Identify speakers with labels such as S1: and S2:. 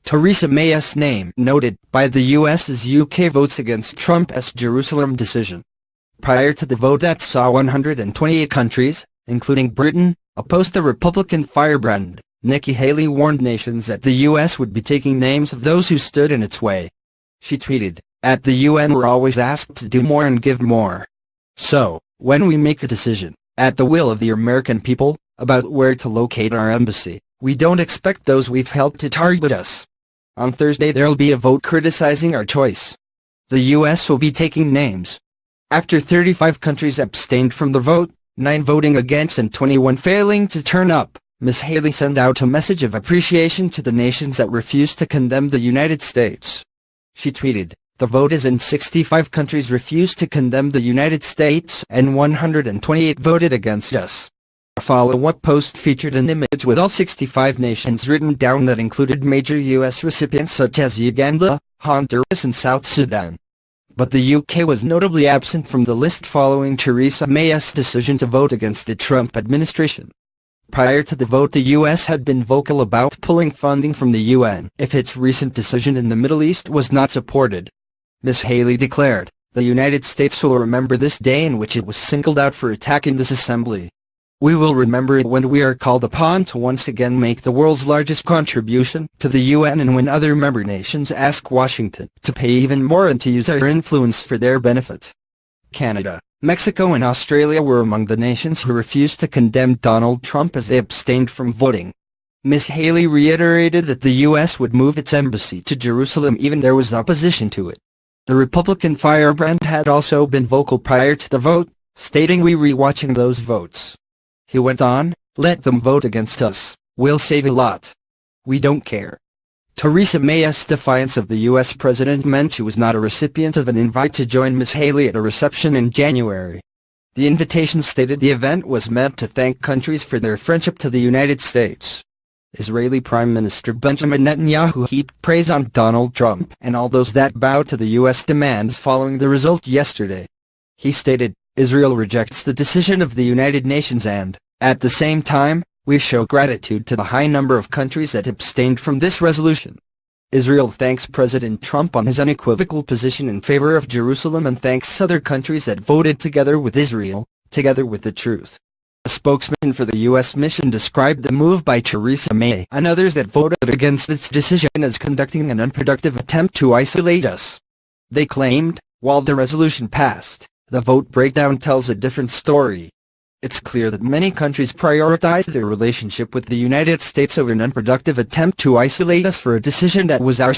S1: Theresa May's name noted by the US as UK votes against Trump's Jerusalem decision. Prior to the vote that saw 128 countries, including Britain, oppose the Republican firebrand, Nikki Haley warned nations that the US would be taking names of those who stood in its way. She tweeted, "At the UN we're always asked to do more and give more. So, when we make a decision, at the will of the American people, about where to locate our embassy, we don't expect those we've helped to target us. On Thursday there'll be a vote criticizing our choice. The US will be taking names." After 35 countries abstained from the vote, 9 voting against and 21 failing to turn up, Ms. Haley sent out a message of appreciation to the nations that refused to condemn the United States. She tweeted, "The vote is in 65 countries refused to condemn the United States and 128 voted against us." A follow-up post featured an image with all 65 nations written down that included major U.S. recipients such as Uganda, Honduras and South Sudan. But the UK was notably absent from the list following Theresa May's decision to vote against the Trump administration. Prior to the vote, the US had been vocal about pulling funding from the UN if its recent decision in the Middle East was not supported. Ms. Haley declared, "The United States will remember this day in which it was singled out for attacking this assembly. We will remember it when we are called upon to once again make the world's largest contribution to the UN and when other member nations ask Washington to pay even more and to use our influence for their benefit." Canada, Mexico and Australia were among the nations who refused to condemn Donald Trump as they abstained from voting. Ms. Haley reiterated that the U.S. would move its embassy to Jerusalem even there was opposition to it. The Republican firebrand had also been vocal prior to the vote, stating, "We're rewatching those votes." He went on, "Let them vote against us, we'll save a lot. We don't care." Theresa May's defiance of the U.S. president meant she was not a recipient of an invite to join Ms. Haley at a reception in January. The invitation stated the event was meant to thank countries for their friendship to the United States. Israeli Prime Minister Benjamin Netanyahu heaped praise on Donald Trump and all those that bowed to the U.S. demands following the result yesterday. He stated, "Israel rejects the decision of the United Nations and, at the same time, we show gratitude to the high number of countries that abstained from this resolution. Israel thanks President Trump on his unequivocal position in favor of Jerusalem and thanks other countries that voted together with Israel, together with the truth." A spokesman for the U.S. mission described the move by Theresa May and others that voted against its decision as conducting an unproductive attempt to isolate us. They claimed, while the resolution passed, the vote breakdown tells a different story. It's clear that many countries prioritized their relationship with the United States over an unproductive attempt to isolate us for a decision that was ours.